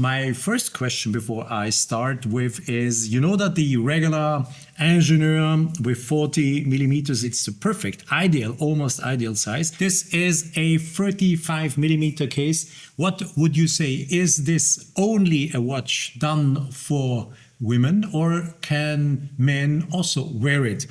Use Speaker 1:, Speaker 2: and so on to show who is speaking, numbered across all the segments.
Speaker 1: My first question before I start with is, you know that the regular Ingenieur with 40 millimeters, it's the perfect, ideal, almost ideal size. This is a 35 millimeter case. What would you say? Is this only a watch done for women, or can men also wear it?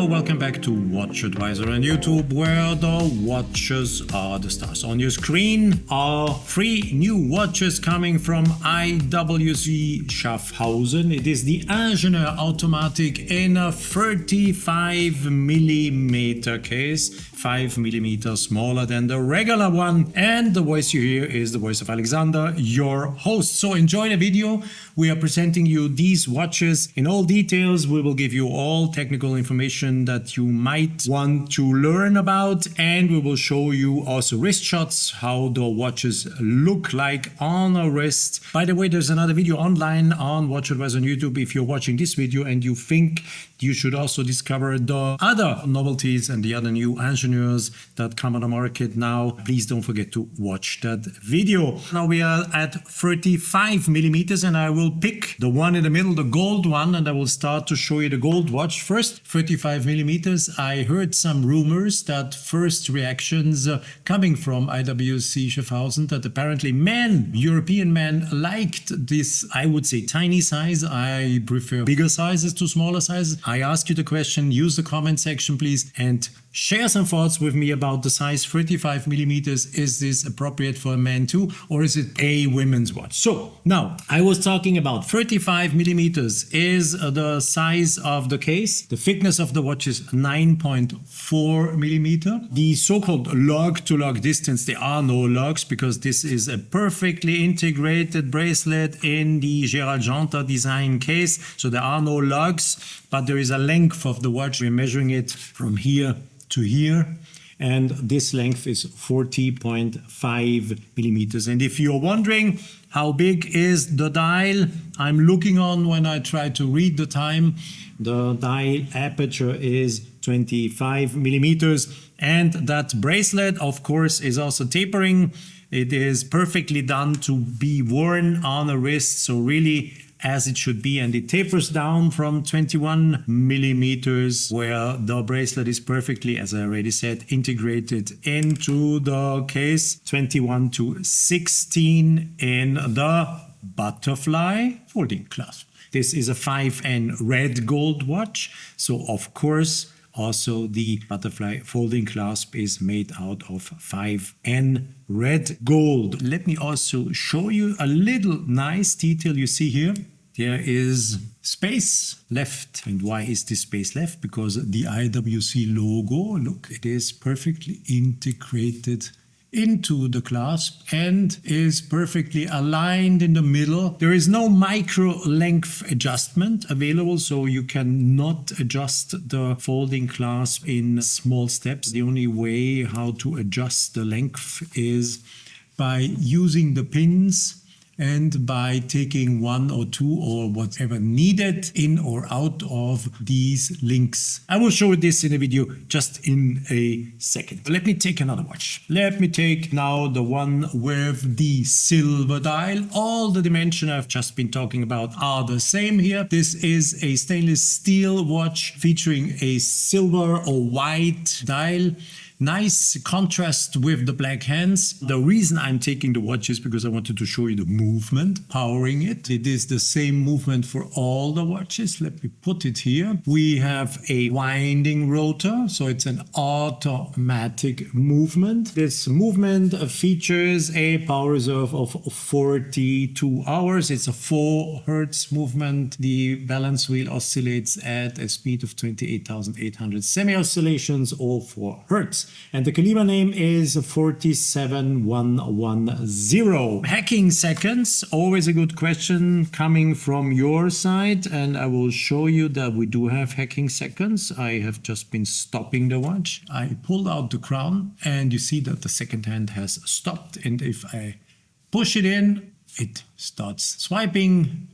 Speaker 1: Welcome back to WatchAdvisor on YouTube, where the watches are the stars. On your screen are 3 new watches coming from IWC Schaffhausen. It is the Ingenieur Automatic in a 35 millimeter case, 5 millimeters smaller than the regular one. And the voice you hear is the voice of Alexander, your host. So enjoy the video. We are presenting you these watches in all details. We will give you all technical information that you might want to learn about, and we will show you also wrist shots, how the watches look like on a wrist. By the way, there's another video online on WatchAdvisor on YouTube. If you're watching this video and you think you should also discover the other novelties and the other new ingenieurs that come on the market now, please don't forget to watch that video. Now we are at 35 millimeters, and I will pick the one in the middle, the gold one, and I will start to show you the gold watch first. 35 millimeters. I heard some rumors that first reactions coming from IWC Schaffhausen that apparently European men liked this, I would say, tiny size. I prefer bigger sizes to smaller sizes. I ask you the question, use the comment section please, and share some thoughts with me about the size 35 millimeters. Is this appropriate for a man too, or is it a women's watch? So now I was talking about 35 millimeters is the size of the case. The thickness of the watch is 9.4 millimeter. The so-called lug-to-lug distance, there are no lugs because this is a perfectly integrated bracelet in the Gerald Janta design case. So there are no lugs, but there is a length of the watch. We're measuring it from here to here, and this length is 40.5 millimeters. And if you're wondering how big is the dial I'm looking on when I try to read the time, the dial aperture is 25 millimeters, and that bracelet of course is also tapering. It is perfectly done to be worn on a wrist, so really as it should be, and it tapers down from 21 millimeters, where the bracelet is perfectly, as I already said, integrated into the case. 21 to 16 in the butterfly folding clasp. This is a 5N red gold watch, so of course also the butterfly folding clasp is made out of 5N red gold. Let me also show you a little nice detail you see here. There is space left. And why is this space left? Because the IWC logo, look, it is perfectly integrated into the clasp and is perfectly aligned in the middle. There is no micro length adjustment available, so you cannot adjust the folding clasp in small steps. The only way how to adjust the length is by using the pins and by taking 1 or 2 or whatever needed in or out of these links. I will show this in a video just in a second. Let me take another watch. Let me take now the one with the silver dial. All the dimensions I've just been talking about are the same here. This is a stainless steel watch featuring a silver or white dial. Nice contrast with the black hands. The reason I'm taking the watch is because I wanted to show you the movement powering it. It is the same movement for all the watches. Let me put it here. We have a winding rotor, so it's an automatic movement. This movement features a power reserve of 42 hours. It's a 4 Hertz movement. The balance wheel oscillates at a speed of 28,800 semi-oscillations or 4 Hertz. And the calibre name is 47110. Hacking seconds, always a good question coming from your side, and I will show you that we do have hacking seconds. I have just been stopping the watch. I pulled out the crown and you see that the second hand has stopped, and if I push it in, it starts swiping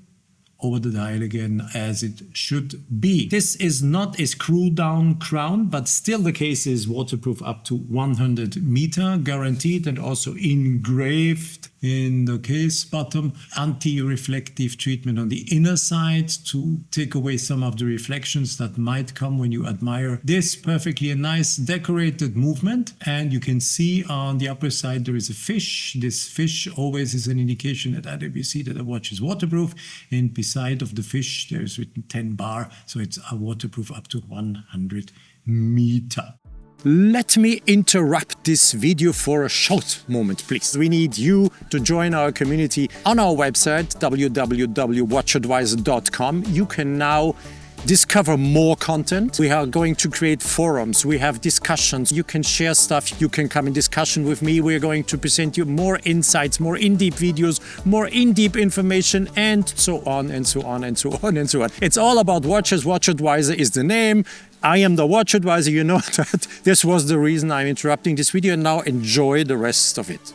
Speaker 1: over the dial again as it should be. This is not a screw down crown, but still the case is waterproof up to 100 meter guaranteed, and also engraved in the case bottom. Anti-reflective treatment on the inner side to take away some of the reflections that might come when you admire this perfectly a nice decorated movement. And you can see on the upper side there is a fish. This fish always is an indication at IWC that the watch is waterproof, and beside of the fish there is written 10 bar, so it's a waterproof up to 100 meter. Let me interrupt this video for a short moment, please. We need you to join our community on our website, www.watchadvisor.com. You can now discover more content. We are going to create forums. We have discussions. You can share stuff. You can come in discussion with me. We're going to present you more insights, more in-deep videos, more in-deep information, and so on and so on and so on and so on. It's all about watches. WatchAdvisor is the name. I am the WatchAdvisor, you know that. This was the reason I'm interrupting this video, and now enjoy the rest of it.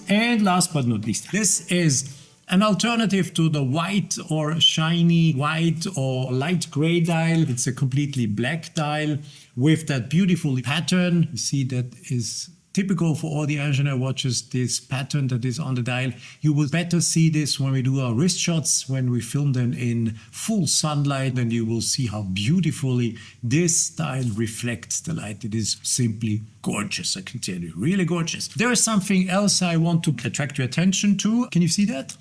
Speaker 1: And last but not least, this is an alternative to the white or shiny white or light gray dial. It's a completely black dial with that beautiful pattern. You see that is typical for all the Ingenieur watches, this pattern that is on the dial. You will better see this when we do our wrist shots, when we film them in full sunlight, and you will see how beautifully this dial reflects the light. It is simply gorgeous, I can tell you, really gorgeous. There is something else I want to attract your attention to. Can you see that?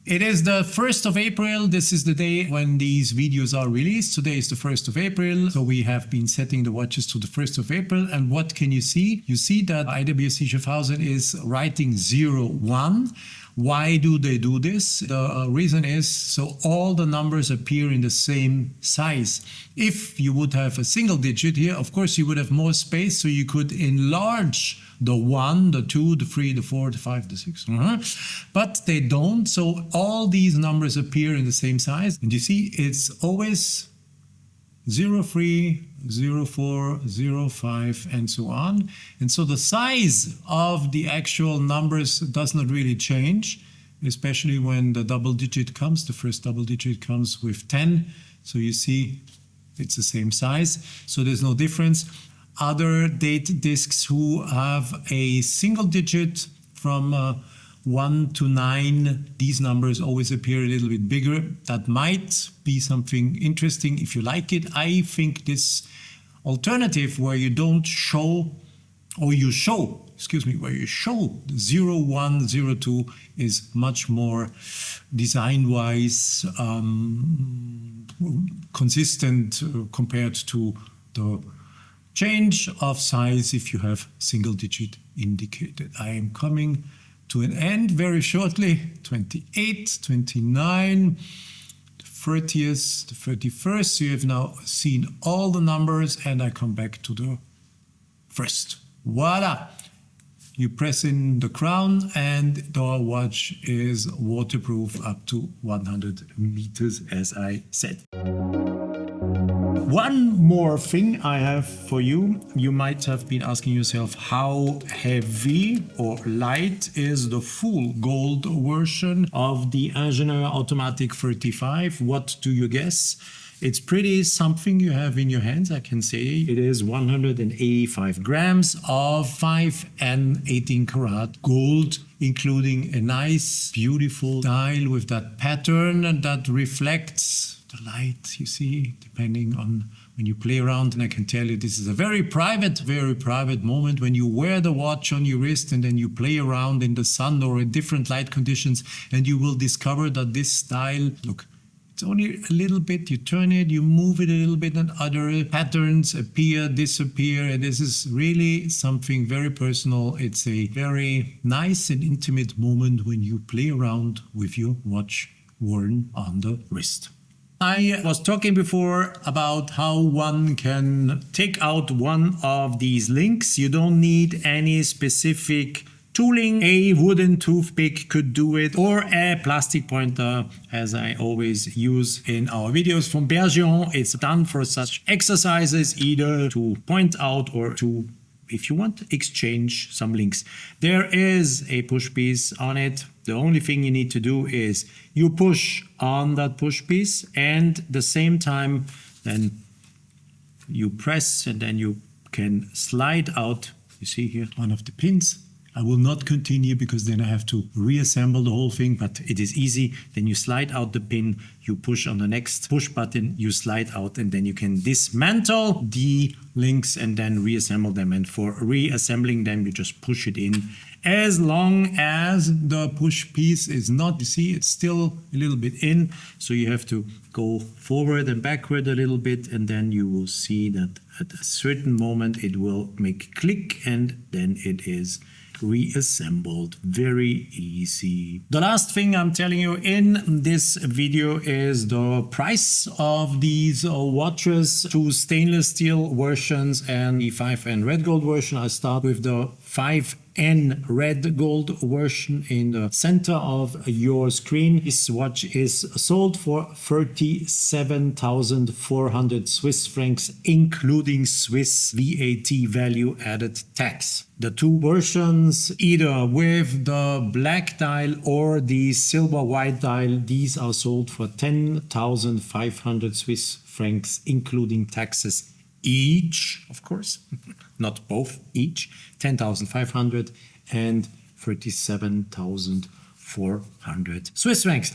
Speaker 1: It is the 1st of April. This is the day when these videos are released. Today is the 1st of April. So we have been setting the watches to the 1st of April. And what can you see? You see that IWC Schaffhausen is writing 01. Why do they do this? The reason is so all the numbers appear in the same size. If you would have a single digit here, of course you would have more space, so you could enlarge the 1, the 2, the 3, the 4, the 5, the 6. But they don't, so all these numbers appear in the same size. And you see, it's always 03, 04, 05, and so on. And so the size of the actual numbers does not really change, especially when the double digit comes. The first double digit comes with 10. So you see, it's the same size. So there's no difference. Other date discs who have a single digit from 1 to 9, these numbers always appear a little bit bigger. That might be something interesting if you like it. I think this alternative where you don't show, or you show, where you show 01, 02 is much more design-wise consistent compared to the change of size if you have single digit indicated. I am coming to an end very shortly. 28, 29, the 30th, the 31st. So you have now seen all the numbers, and I come back to the first. Voila! You press in the crown and the watch is waterproof up to 100 meters, as I said. One more thing I have for you. You might have been asking yourself, how heavy or light is the full gold version of the Ingenieur Automatic 35? What do you guess? It's pretty something you have in your hands, I can say. It is 185 grams of 5 and 18 karat gold, including a nice, beautiful dial with that pattern and that reflects the light, you see, depending on when you play around. And I can tell you, this is a very private moment when you wear the watch on your wrist and then you play around in the sun or in different light conditions, and you will discover that this style, look, it's only a little bit, you turn it, you move it a little bit, and other patterns appear, disappear, and this is really something very personal. It's a very nice and intimate moment when you play around with your watch worn on the wrist. I was talking before about how one can take out one of these links. You don't need any specific tooling. A wooden toothpick could do it, or a plastic pointer, as I always use in our videos from Bergeon. It's done for such exercises, either to point out or to if you want, exchange some links. There is a push piece on it. The only thing you need to do is you push on that push piece, and at the same time then you press, and then you can slide out, you see here, one of the pins. I will not continue because then I have to reassemble the whole thing, but it is easy. Then you slide out the pin, you push on the next push button, you slide out, and then you can dismantle the links and then reassemble them. And for reassembling them, you just push it in. As long as the push piece is not, you see, it's still a little bit in. So you have to go forward and backward a little bit, and then you will see that at a certain moment it will make click, and then it is reassembled. Very easy. The last thing I'm telling you in this video is the price of these watches. Two stainless steel versions and the 5N red gold version. I start with the 5N red gold version in the center of your screen. This watch is sold for 37,400 Swiss francs, including Swiss VAT value added tax. The two versions, either with the black dial or the silver white dial, these are sold for 10,500 Swiss francs, including taxes each, of course, not both, each, 10,500 and 37,400 Swiss francs.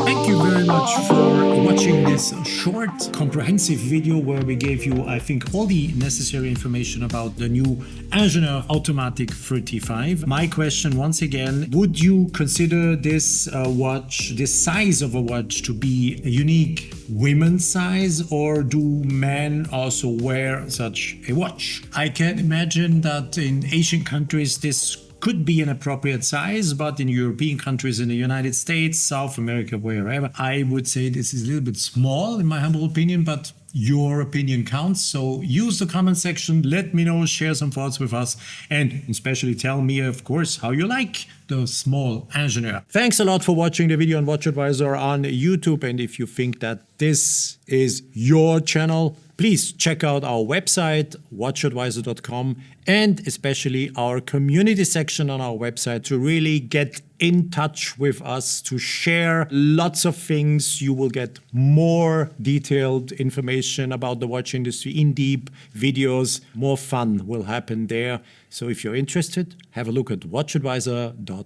Speaker 1: Thank you very much for watching this short, comprehensive video where we gave you, I think, all the necessary information about the new Ingenieur Automatic 35. My question, once again, would you consider this watch, this size of a watch, to be a unique women's size, or do men also wear such a watch? I can imagine that in Asian countries this could be an appropriate size, but in European countries, in the United States, South America, wherever, I would say this is a little bit small in my humble opinion, but your opinion counts. So use the comment section, let me know, share some thoughts with us, and especially tell me, of course, how you like the small Ingenieur. Thanks a lot for watching the video on WatchAdvisor on YouTube, and if you think that this is your channel, please check out our website, WatchAdvisor.com, and especially our community section on our website to really get in touch with us, to share lots of things. You will get more detailed information about the watch industry, in-depth videos. More fun will happen there. So if you're interested, have a look at WatchAdvisor.com.